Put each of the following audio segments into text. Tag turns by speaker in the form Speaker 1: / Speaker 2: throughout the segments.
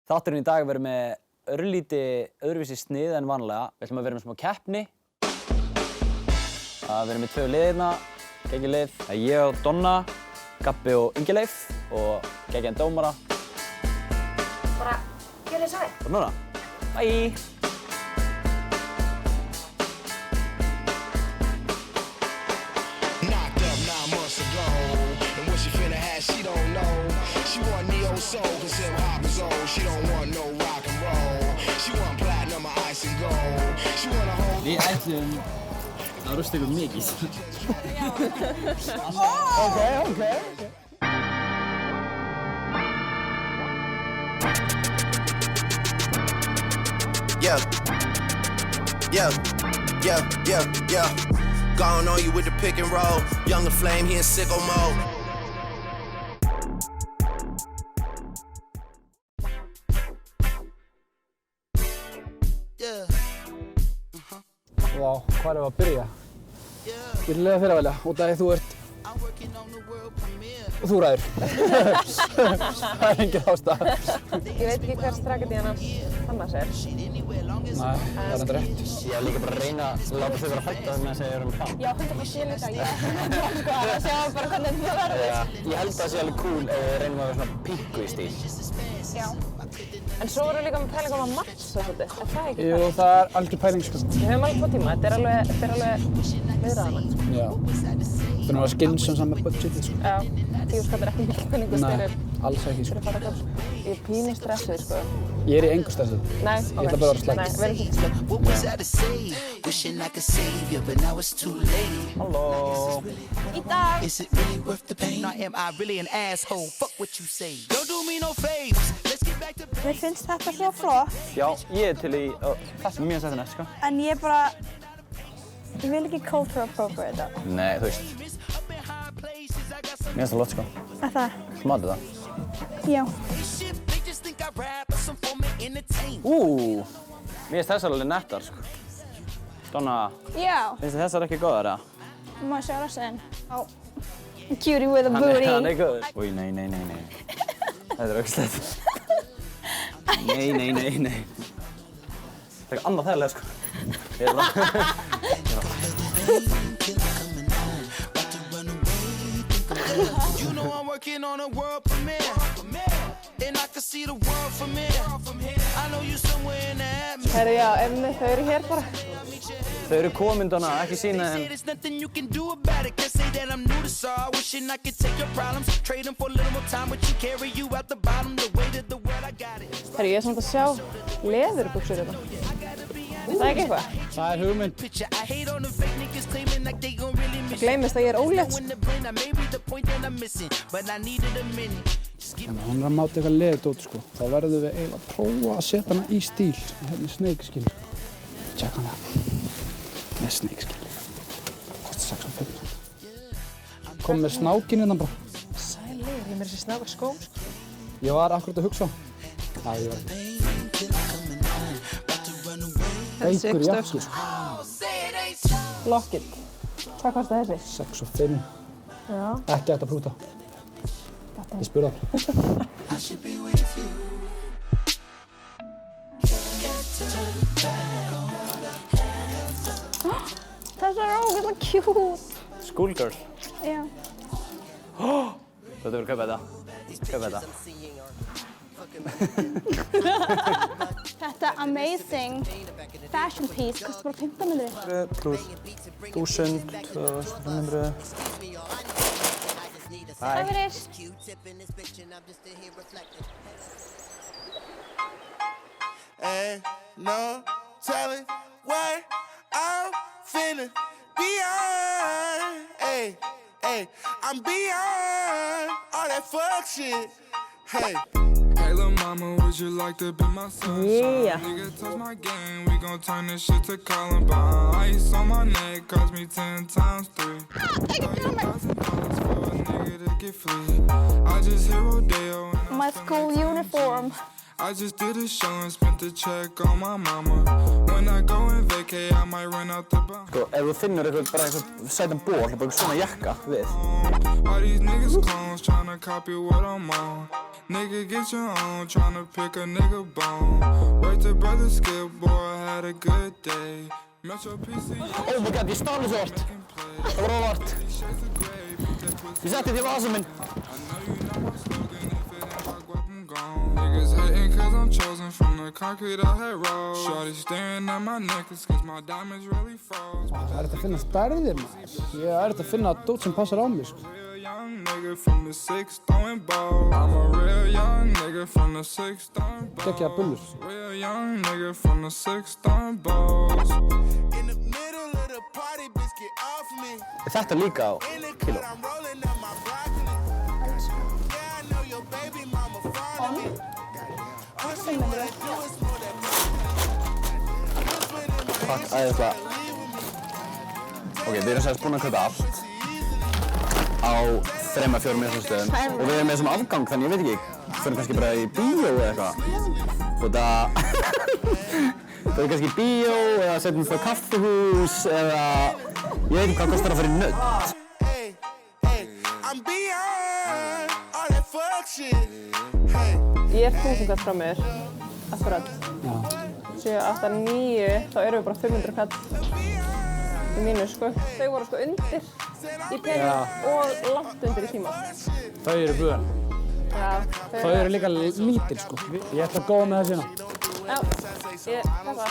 Speaker 1: Þátturinn í dag verður með örlítið öðruvísi snið en vanlega. Við ætlum að vera með smá keppni. Við erum með 2 lið hérna, geggjað lið. Það er ég og Donna, Gabbi og Ingileif og geggjaðan dómara.
Speaker 2: Bara, gjörðu þið sæl.
Speaker 1: Bara núna. Bye!
Speaker 3: She don't know. She want neo soul, cause hip hop is old. She don't want no rock and roll. She want platinum or ice and gold. She want a whole.
Speaker 1: Við ætlum að rústa ykkur mikið. Okay.
Speaker 3: Yeah. Gone on you with the pick and roll. Younger flame, he in sicko mode.
Speaker 4: Vá, hvað erum við að byrja? Byrjulega fyrir að velja, út af því þú ert og þú ræður. Það er engin ástæða.
Speaker 2: Ég veit ekki hver strategían hans Hannas er.
Speaker 4: Nei, það er enda rétt.
Speaker 1: Ég er líka bara að reyna að láta þau vera hrædda með að segja að ég er plan.
Speaker 2: Já, 100% líka. Ég sko að sjá bara hvernig það verður.
Speaker 1: Ég held að það sé alveg cool ef við reynum að vera svona pingu í stíl.
Speaker 2: Já. En svo erum við líka með pæling að matcha svolítið. Er það ekki
Speaker 4: Jú, það er algjör pæling sko.
Speaker 2: Við höfum alveg 2 tíma. Þetta er alveg viðræðanlegt.
Speaker 4: Já. Það er nú að skynsum saman budgetið sko.
Speaker 2: Já. 10 skall er ekki mikil peningur
Speaker 4: Nei, alls ekki sko.
Speaker 2: Ég er pínu stressuð sko.
Speaker 4: Ég er í engu stressi.
Speaker 2: Nei,
Speaker 4: Ég ætla bara að vera slögg.
Speaker 2: Nei, verð ekki slögg.
Speaker 3: What was I to say? Wishing I could save you, but now it's too late.
Speaker 1: Halló.
Speaker 2: Í dag.
Speaker 3: Is it really worth the pain? Or am I really an asshole? Fuck what you say. Don't do me no favors. Let's get back to
Speaker 5: Mér finnst þetta svo flott,
Speaker 1: Já, ég er til í þetta mjög sættina, sko.
Speaker 5: en ég bara, ég vil ekki culture appropriate það.
Speaker 1: Nei, þú veist. Mér finnst það flott, sko.
Speaker 5: Er það?
Speaker 1: Smatið það.
Speaker 5: Já.
Speaker 1: Mér finnst þessar alveg nettar, sko. Donna,
Speaker 5: Já.
Speaker 1: finnst þessar ekki góðar, eða?
Speaker 5: Má sjá rassinn. Já. Cutie with a booty.
Speaker 1: Hann er góður. Új, nei. Þetta er auðvitað. Nei. Það er annað þærlega, sko. Ég er bara...
Speaker 3: You know I'm working on a world premiere, and I can see the world from here. I know you somewhere in the atmosphere.
Speaker 2: Herru, já, þau eru hér bara.
Speaker 1: Þau eru komin, Donna, ekki sína þeim.
Speaker 3: There's nothing you can do about it. Can't say that I'm new to sorrow. Wishing I could take your problems, trade them for a little more time, but you carry you out the bottom. The weight of the world, I got it.
Speaker 2: Herru, ég er samt að sjá leðurbuxur hérna. Það ekki eitthvað?
Speaker 4: Það er hugmynd.
Speaker 3: Picture I hate on the fake niggas claiming like they gon' really miss.
Speaker 2: Það gleymist að ég er ólétt.
Speaker 3: When the brain, I may be the point that I'm missing, but I needed a minute.
Speaker 4: Þannig að hún er að máta eitthvað leðudót sko. Þá verðum við eiginlega að prófa að setja hana í stíl. Hérna snakeskin. Tjekka hana. Með snakeskin. Kostar 6.5. Kom með snákinn hérna bara.
Speaker 2: Sælir, ég með þessi snáka skóm.
Speaker 4: Ég var akkurat að hugsa. Já, ég var ekki. Veikur jakki sko.
Speaker 2: Lockit. Hvað kostar þessi?
Speaker 4: 6.5.
Speaker 2: Já.
Speaker 4: Ekki hægt að prúta. Ég spurði það.
Speaker 5: Það er ógeðslega cute.
Speaker 1: Schoolgirl.
Speaker 5: Já.
Speaker 1: Þú verður að kaupa þetta.
Speaker 5: Þetta amazing fashion piece kostar bara 1500.
Speaker 1: Pluss 1000, 2500.
Speaker 5: Það fyrir.
Speaker 3: Ain't no telling what I'm feeling beyond. Hey, I'm beyond all that fuck shit. Hey.
Speaker 6: Hey, lil' mama, would you like to be my sunshine?
Speaker 2: Yeah.
Speaker 6: Nigga, touch my game, we gon' turn this shit to Columbine. Ice on my neck cost me 10 times 3. $1,000 for a nigga to get free. I just hit Rodeo.
Speaker 5: My school uniform.
Speaker 6: I just did a show and spent the check on my mama. When I go and vacay, I might run out the bar.
Speaker 1: Sko, ef þú finnur bara eitthvað sætan ból, bara eitthvað svona jakka við.
Speaker 6: All these niggas clones tryna copy what I'm on. Nigga, get your own, tryna pick a nigga bone. Right to brother Skip, boy, I had a good day. Metro PC.
Speaker 1: Oh my god, ég stal þessu vart. Það var óvart. Ég setti því vasan minn.
Speaker 6: Niggas hating cause I'm chosen from the concrete I had rolled. Shorty staring at my necklace cause my diamonds really froze.
Speaker 4: Það er að finna stærðir maður. Ég er að finna dót sem passar á mig sko.
Speaker 6: Young nigga from the 6 throwing balls. I'm a real young nigga from the 6 throwing balls.
Speaker 4: Gekkjaðar bullur.
Speaker 6: Real young nigga from the 6 throwing balls.
Speaker 3: In the middle of the party, bitch, get off me.
Speaker 1: Þetta líka á
Speaker 3: In the
Speaker 1: kíló.
Speaker 3: club, I'm rolling up my broccoli. Yeah, I know your baby mama fond of me. Pussy, what I do is more than
Speaker 1: Fuck, æðislega. Ok, við erum sæst búin að kaupa allt á 3-4 mismunastöðum og við erum með þessum afgang, þannig ég veit ekki, fyrir kannski bara í bíó eða eitthvað. Og það er kannski bíó eða setjum það kaffihús eða ég veit ekki hvað kostar að fara í nudd.
Speaker 3: Hey, hey, I'm beyond all that fuck shit. Hey.
Speaker 2: Ég er 1000 kall frá mér, akkurat. 7, 8, 9, þá erum við bara 500 kall í mínus, sko. Þau voru sko undir í peningum og langt undir í tíma.
Speaker 4: Þau eru búin.
Speaker 2: Já,
Speaker 4: Þau eru líka lítil sko. Ég ætla að góða með það sína.
Speaker 2: Já, ég peppa.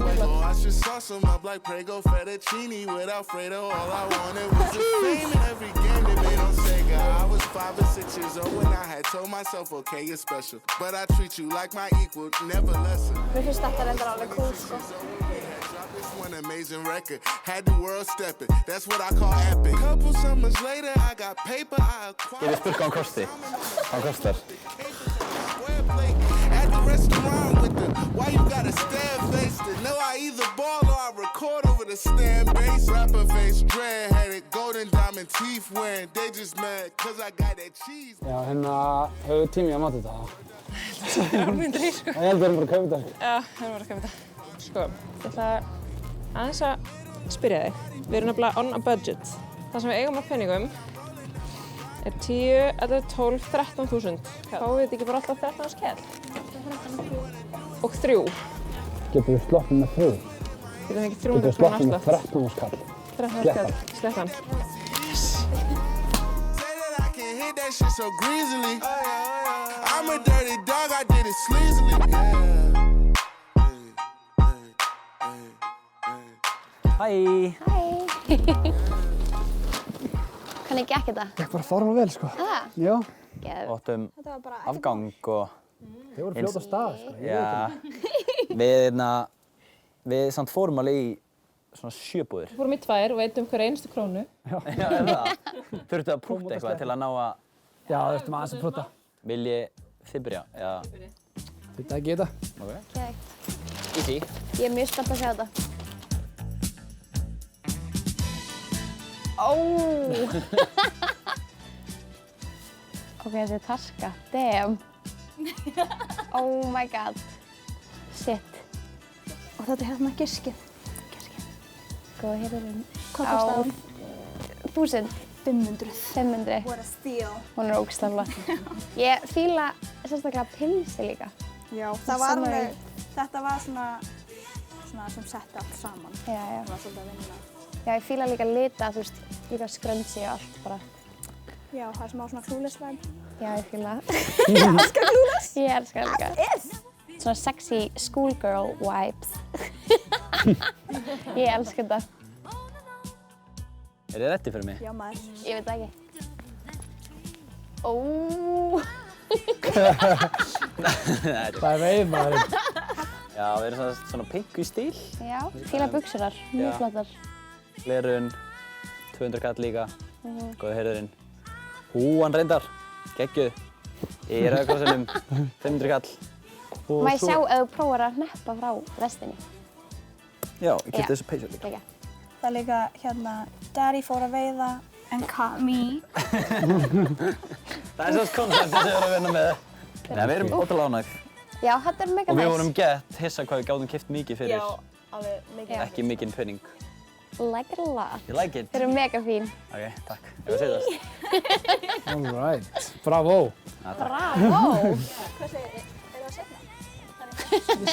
Speaker 3: I should sauce them up like Prego fettuccine with Alfredo. All I wanted was the fame in every game that made on Sega. I was 5 or 6 years old when I had told myself, okay, you're special. But I treat you like my equal, never lesser.
Speaker 5: Mér finnst þetta reyndar alveg cool, sko.
Speaker 3: This one amazing record, had the world stepping. That's what I call epic. Couple summers later, I got paper, I acquired.
Speaker 1: Ég vil spurt hvað hann kosti. Hvað kostar?
Speaker 3: Square plate at the restaurant with the why you gotta stand face to know I either ball or I record over the stand bass. Rapper face, dread headed, golden diamond teeth wearing. They just mad cause I got that cheese.
Speaker 4: Já, hérna, höfðu tími að mata þetta?
Speaker 2: Það er myndir í, sko.
Speaker 4: Ég held að við erum bara að kaupa þetta.
Speaker 2: Já, við erum bara að kaupa þetta. Sko, ég ætla aðeins að spyrja þig. Við erum nefnilega on a budget. Það sem við eigum á peningum er 10, 11, 12, 13.000. Fáum við þetta ekki bara alltaf 13 skell? Og 3.
Speaker 4: Getum við sloppið með 3?
Speaker 2: Getum við ekki
Speaker 4: Getum
Speaker 2: 300
Speaker 4: við
Speaker 2: krónu
Speaker 4: sloppið með
Speaker 2: afslátt?
Speaker 4: 13 skall?
Speaker 2: 13 skell, slettan.
Speaker 3: Say that I can hit that shit so greasily. I'm a dirty dog, I did it sleazily.
Speaker 1: Hæ!
Speaker 5: Hvernig gekk þetta?
Speaker 4: Gekk bara fáránlega vel sko.
Speaker 5: Það?
Speaker 4: Já.
Speaker 5: Geð.
Speaker 1: Óttum afgang og
Speaker 4: Þið voru fljót á stað sko.
Speaker 1: já, við samt fórum alveg í svona 7 búðir.
Speaker 2: Við fórum í 2 og veitum hver einstu krónu.
Speaker 1: Já, er það? Þurftu að prúta eitthvað til að ná að
Speaker 4: Já, þurftum aðeins að prúta.
Speaker 1: viljið þið byrja? Já.
Speaker 4: Þið tækið þetta.
Speaker 1: Ok.
Speaker 5: Geðveikt.
Speaker 1: Easy.
Speaker 5: Ég er mjög spennt að sjá þetta. Ó! Ok, þessi taska. Damn. Oh my god. Shit.
Speaker 7: Og þetta er hérna giskið.
Speaker 5: Góða hérðurinn.
Speaker 7: Hvað kostaði hún?
Speaker 5: 1000.
Speaker 7: 500.
Speaker 5: 500.
Speaker 7: What a steal.
Speaker 5: Hún er ógeðslega flott. Ég fíla sérstaklega pilsi líka.
Speaker 7: Já, það var alveg, þetta var svona sem setti allt saman.
Speaker 5: Já, já.
Speaker 7: Það var svolítið að vinna með.
Speaker 5: Já, ég fíla líka lita, þú veist, líka skrönsi og allt bara.
Speaker 7: Já, það er smá svona Clueless-væm.
Speaker 5: Já, ég fíla það.
Speaker 7: Ég elskar Clueless.
Speaker 5: Ég elska það líka. Svona sexy schoolgirl vibes. Ég elska þetta.
Speaker 1: Er þið ready fyrir mig?
Speaker 7: Já, maður.
Speaker 5: Ég veit það ekki. Ó.
Speaker 4: Það er veið maðurinn.
Speaker 1: Já, við erum svona pingu í stíl.
Speaker 5: Já, fíla buksunar, mjög flottar.
Speaker 1: Glerun, 200 kall líka. Góða heyrðurinn. Húan reyndar, geggjuð. Í rauðkrossinum, 500 kall.
Speaker 5: Má ég sjá ef þú prófar að hneppa frá restinni?
Speaker 1: Já, ég keypti þessu peysu líka.
Speaker 5: Líka.
Speaker 7: Það er líka hérna, Daddy fór að veiða and caught me.
Speaker 1: Það er svona konceptið sem við erum að vinna með. Nei, við erum ótrúlega ánægð.
Speaker 8: Já, þetta er mega
Speaker 1: Og við
Speaker 8: næs.
Speaker 1: vorum gett hissa hvað við gáðum keypt mikið fyrir.
Speaker 5: Já, alveg mikið.
Speaker 1: Ekki mikinn pening.
Speaker 8: Like it a lot.
Speaker 1: You like it?
Speaker 8: Þeir eru mega fín.
Speaker 1: Ok, takk. Ég var að setjast.
Speaker 4: Alright, bravo.
Speaker 8: Bravo!
Speaker 7: Hvað segir þið? Er það setna?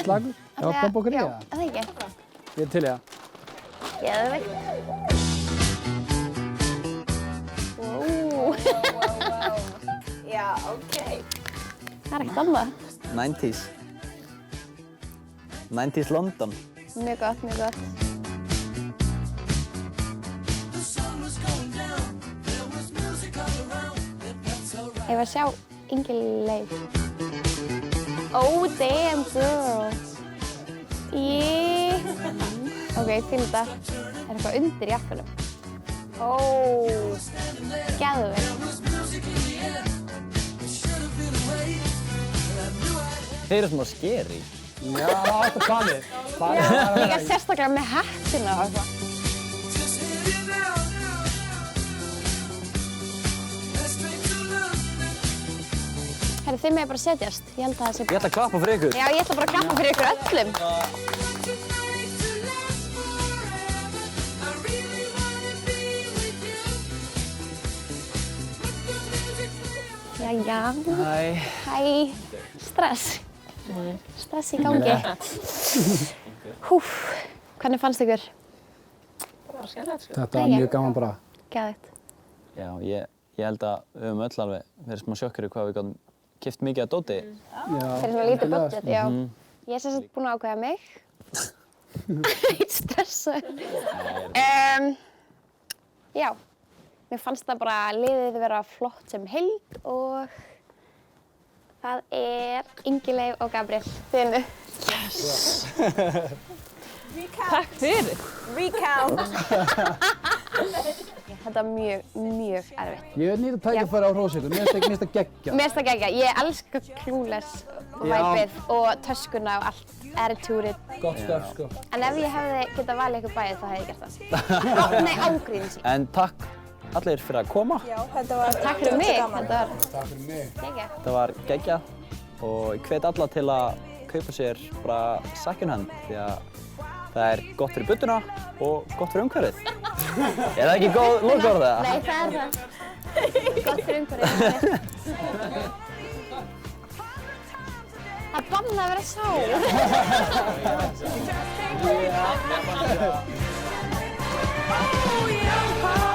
Speaker 4: Slagur. Já, bomba okkur í
Speaker 8: Já,
Speaker 4: það.
Speaker 8: það ekki.
Speaker 4: Ég er til í það.
Speaker 8: Geðveikt. Wow.
Speaker 5: Já, ok.
Speaker 8: Það er ekkert annað.
Speaker 1: 90s. 90s London.
Speaker 8: Mjög gott, mjög gott. Ég var að sjá Ingileif. Oh damn girl. Ok, ég finn þetta. Það er eitthvað undir jakkanum. Geðveikt.
Speaker 1: Þeir eru svona scary.
Speaker 4: Já, það er planið.
Speaker 8: Líka sérstaklega með hattina og eitthvað. Herri, þið megið bara setjast. Ég held að það sé...
Speaker 1: Ég ætla að klappa fyrir ykkur.
Speaker 8: Já, ég ætla bara að klappa fyrir ykkur öllum. Jæja.
Speaker 1: Hæ.
Speaker 8: Hæ. Stress. Stress í gangi. Húf. Hvernig fannst ykkur?
Speaker 4: Þetta var mjög gaman bara.
Speaker 8: Geðveikt.
Speaker 1: Já, ég held að við höfum öll alveg verið smá sjokkir í hvað við gáðum keypt mikið að dóti.
Speaker 8: Fyrir svona lítið budget, já. Ég er sem sagt búin að ákveða mig. Eitt stressaður. Já, mér fannst það bara liðið vera flott sem heild og það er Ingileif og Gabriel. Þið unnu.
Speaker 2: Takk fyrir.
Speaker 5: Recount.
Speaker 8: Þetta var mjög erfitt.
Speaker 4: Ég vil nýta tækifæri á hrósinu. Mér finnst það geggja.
Speaker 8: Mér finnst það geggja. Ég elska Clueless vibeið og töskuna og allt. Attitude-ið.
Speaker 4: Gott stöf, sko.
Speaker 8: En ef ég hefði getað valið eitthvað bæði þá hefði ég gert það. Nei, ágríns.
Speaker 1: En takk allir fyrir að koma.
Speaker 5: Já, þetta var
Speaker 8: Takk fyrir mig.
Speaker 5: gaman.
Speaker 4: Takk fyrir mig.
Speaker 8: Geggja.
Speaker 1: Þetta var geggjað og ég hvet alla til að kaupa sér bara second hand því að það er gott fyrir budduna og gott fyrir umhverfið. Er það ekki góð lokaorð eða?
Speaker 8: Nei, það er það. Gott fyrir umhverfið. Það er bannað að vera sár.
Speaker 3: Oh, yeah,